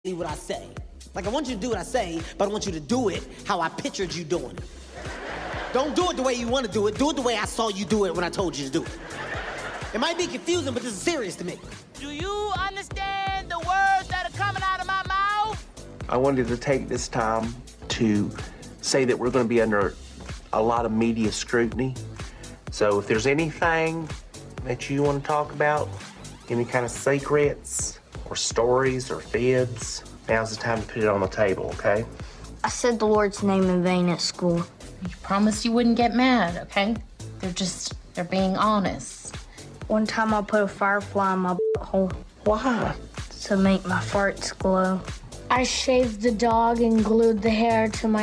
what I say. Like, I want you to do what I say, but I want you to do it how I pictured you doing it. Don't do it the way you want to do it. Do it the way I saw you do it when I told you to do it. It might be confusing, but this is serious to me. Do you understand the words that are coming out of my mouth? I wanted to take this time to say that we're going to be under a lot of media scrutiny. So if there's anything that you want to talk about, any kind of secrets or stories or fibs, now's the time to put it on the table, okay? I said the Lord's name in vain at school. You promised you wouldn't get mad, okay? They're being honest. One time I put a firefly in my butthole. Why? To make my farts glow. I shaved the dog and glued the hair to my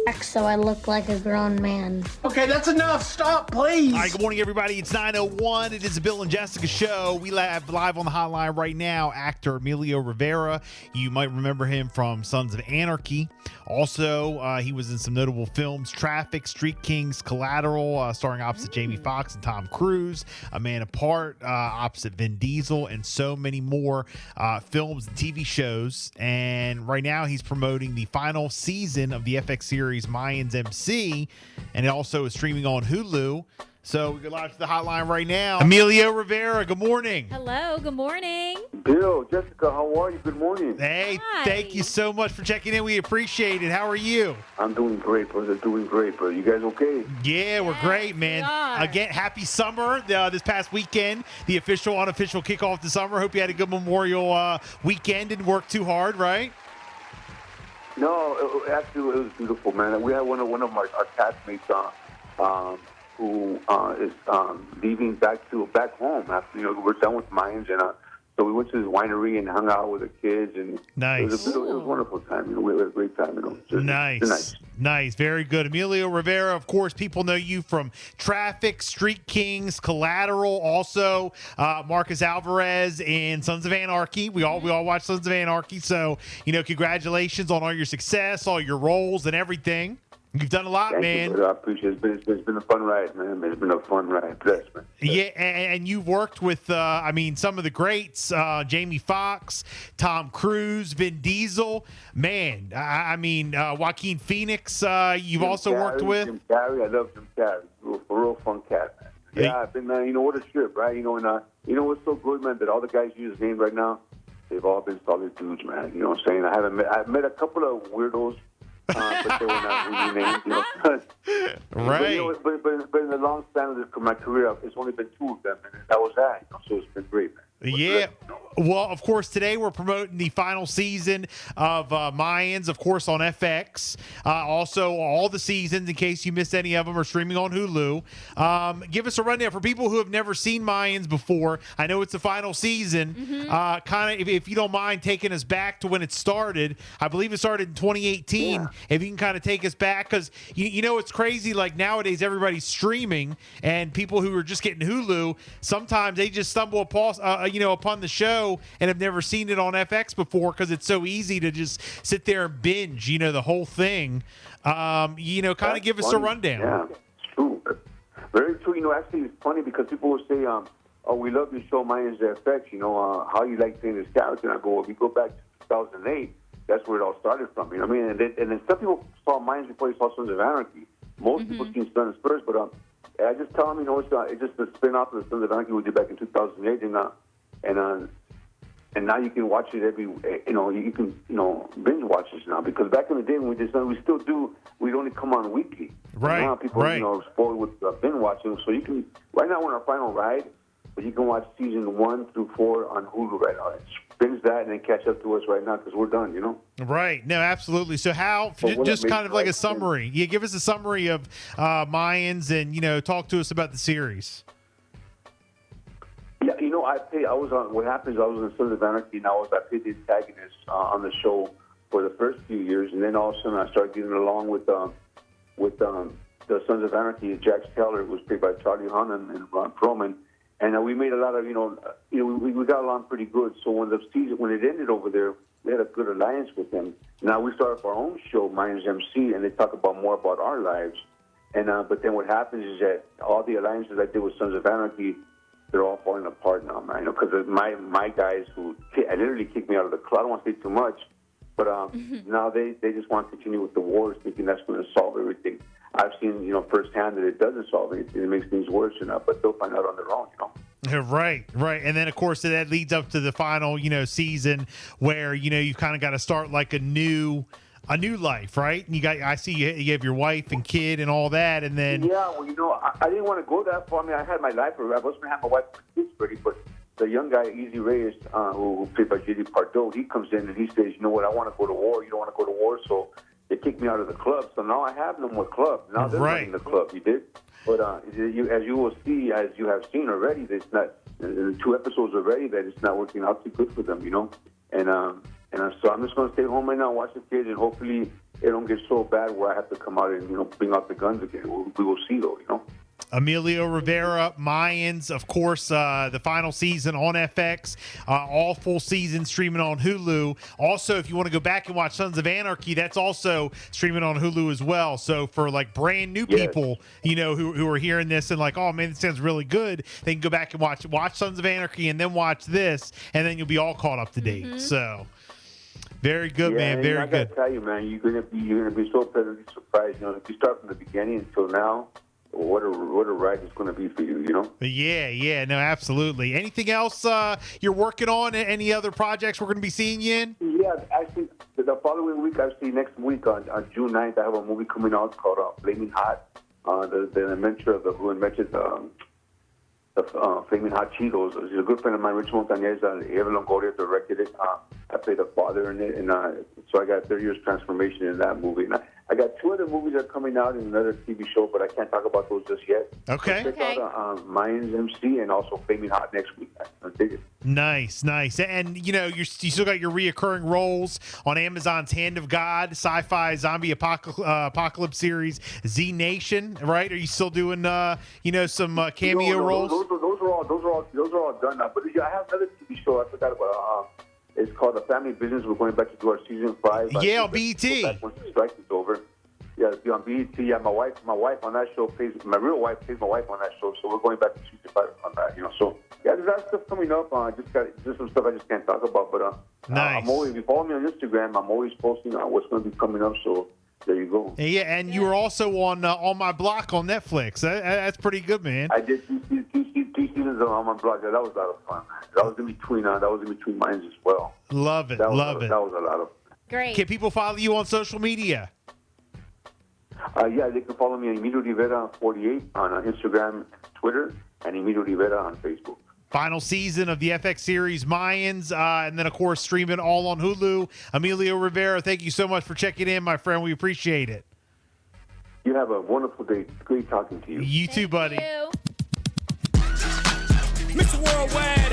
back so I look like a grown man. Okay, that's enough. Stop, please. All right, good morning, everybody. It's 9:01. It is the Bill and Jessica show. We have live on the hotline right now actor Emilio Rivera. You might remember him from Sons of Anarchy. Also, he was in some notable films, Traffic, Street Kings, Collateral, starring opposite Jamie Foxx and Tom Cruise, A Man Apart, opposite Vin Diesel, and so many more films and TV shows. And right now, he's promoting the final season of the FX series Mayans MC, and it also is streaming on Hulu. So we go live to the hotline right now. Emilio Rivera, good morning. Hello, good morning. Bill, Jessica, how are you? Good morning. Hey, Hi. Thank you so much for checking in. We appreciate it. How are you? I'm doing great, brother. Doing great, brother. You guys okay? Yeah, we're great, man. we are. Again, happy summer this past weekend, the official, unofficial kickoff to summer. Hope you had a good Memorial weekend. Didn't work too hard, right? No, actually, it was beautiful, man. We had one of our castmates who is leaving back home after we're done with Mayans, and so we went to his winery and hung out with the kids, and Nice. it was a wonderful time. We had a great time. Nice, very good. Emilio Rivera, of course, people know you from Traffic, Street Kings, Collateral, also Marcus Alvarez in Sons of Anarchy. We all watch Sons of Anarchy, so congratulations on all your success, all your roles, and everything. You've done a lot, Thank man. You, I appreciate it. It's been a fun ride, man. It's been a fun ride. Bless, man. Yeah, and you've worked with, some of the greats, Jamie Foxx, Tom Cruise, Vin Diesel. Man, Joaquin Phoenix, you've also worked with. Jim Carrey, I love Jim Carrey. Real fun cat, man. Yeah, I've been, what a trip, right? And what's so good, man, that all the guys you just named right now, they've all been solid dudes, man. You know what I'm saying? I've met a couple of weirdos. But they were not really named, Right. But in the long span of my career, it's only been two of them, and that was that. So it's been great, man. Yeah. Well, of course, today we're promoting the final season of Mayans, of course, on FX. Also, all the seasons, in case you missed any of them, are streaming on Hulu. Give us a rundown for people who have never seen Mayans before. I know it's the final season. Kind of, if you don't mind taking us back to when it started. I believe it started in 2018. Yeah. If you can kind of take us back, because it's crazy. Like nowadays, everybody's streaming, and people who are just getting Hulu, sometimes they just stumble upon the show and have never seen it on FX before because it's so easy to just sit there and binge, the whole thing. Kind of give us a rundown. Yeah, it's true. Very true. Actually, it's funny because people will say, "Oh, we love your show, Mayans FX. How you like playing this character?" And I go, "Well, if you go back to 2008, that's where it all started from." You know what I mean? And then some people saw Mayans before they saw Sons of Anarchy. Most people seen Sons first, but I just tell them, it's just a spin-off of the Sons of Anarchy we did back in 2008, and now you can watch it you can binge watch this now, because back in the day when we did something, we still do, we'd only come on weekly. Right. Now people, spoiled with binge watching, so you can, right now we're on our final ride, but you can watch season 1 through 4 on Hulu right now. Binge that and then catch up to us right now because we're done, Right. No, absolutely. So just kind of like a summary. Yeah, give us a summary of Mayans and, talk to us about the series. Yeah, I was on, what happens, I was in Sons of Anarchy, and I played the antagonist on the show for the first few years, and then all of a sudden I started getting along with the Sons of Anarchy. Jax Taylor was played by Charlie Hunnam and Ron Perlman, and we made a lot of, we got along pretty good. So when it ended over there, we had a good alliance with them. Now we started our own show, Mayans MC, and they talk more about our lives. And but then what happens is that all the alliances I did with Sons of Anarchy, they're all falling apart now, man. Because my guys who literally kicked me out of the club, I don't want to say too much, But now they just want to continue with the wars, thinking that's going to solve everything. I've seen, firsthand that it doesn't solve anything. It makes things worse, but they'll find out on their own, Right. And then, of course, that leads up to the final, season where, you've kind of got to start like a new life, right? And I see you have your wife and kid and all that, and then... Yeah, well, I didn't want to go that far. I mean, I had my life already. I was going to have my wife and kids ready, but the young guy, Easy Reyes, who played by J.D. Pardo, he comes in and he says, you know what, I want to go to war. You don't want to go to war, so they kicked me out of the club. So now I have no more club. Now they're running the club, you did? But as you will see, as you have seen already, it's not, in 2 episodes already, that it's not working out too good for them, And so I'm just going to stay home right now, watch the kids, and hopefully it don't get so bad where I have to come out and, bring out the guns again. We will see, though, Emilio Rivera, Mayans, of course, the final season on FX, all full season streaming on Hulu. Also, if you want to go back and watch Sons of Anarchy, that's also streaming on Hulu as well. So for like brand new people, who are hearing this and like, oh man, this sounds really good, they can go back and watch Sons of Anarchy and then watch this, and then you'll be all caught up to date. So very good, man. Very good. I gotta tell you, man, you're gonna be so pleasantly surprised. If you start from the beginning until now. What a ride it's going to be for you, Yeah, no, absolutely. Anything else you're working on? Any other projects we're going to be seeing you in? Yeah, actually, the following week, next week on June 9th, I have a movie coming out called Flaming Hot. The inventor of who invented the Flaming Hot Cheetos. He's a good friend of mine, Rich Montañez. Eva Longoria directed it. I played the father in it, and so I got 30 years transformation in that movie. And I got 2 other movies that are coming out in another TV show, but I can't talk about those just yet. Okay. So check out Mayans MC and also Flaming Hot next week. I dig it. Nice. And you still got your reoccurring roles on Amazon's Hand of God, sci-fi zombie apocalypse series, Z Nation, right? Are you still doing some cameo roles? Those are all done now. But I have another TV show I forgot about. It's called The Family Business. We're going back to do our season 5. Yeah, on BET. Once the strike is over. Yeah, it'll be on BET. Yeah, my wife on that show my real wife plays my wife on that show. So we're going back to season 5 on that. So yeah, there's that stuff coming up. Just some stuff I just can't talk about. But nice. If you follow me on Instagram, I'm always posting what's going to be coming up. So there you go. Yeah, and you were also on My Block on Netflix. That's pretty good, man. I did two seasons on My Block. That was a lot of fun, man. That was in between mines as well. Love it. That was a lot of fun. Great. Can people follow you on social media? Yeah, they can follow me on Emilio Rivera 48 on Instagram and Twitter, and Emilio Rivera on Facebook. Final season of the FX series Mayans, and then, of course, streaming all on Hulu. Emilio Rivera, thank you so much for checking in, my friend. We appreciate it. You have a wonderful day. Great talking to you. You too, buddy. You. Mr. Worldwide.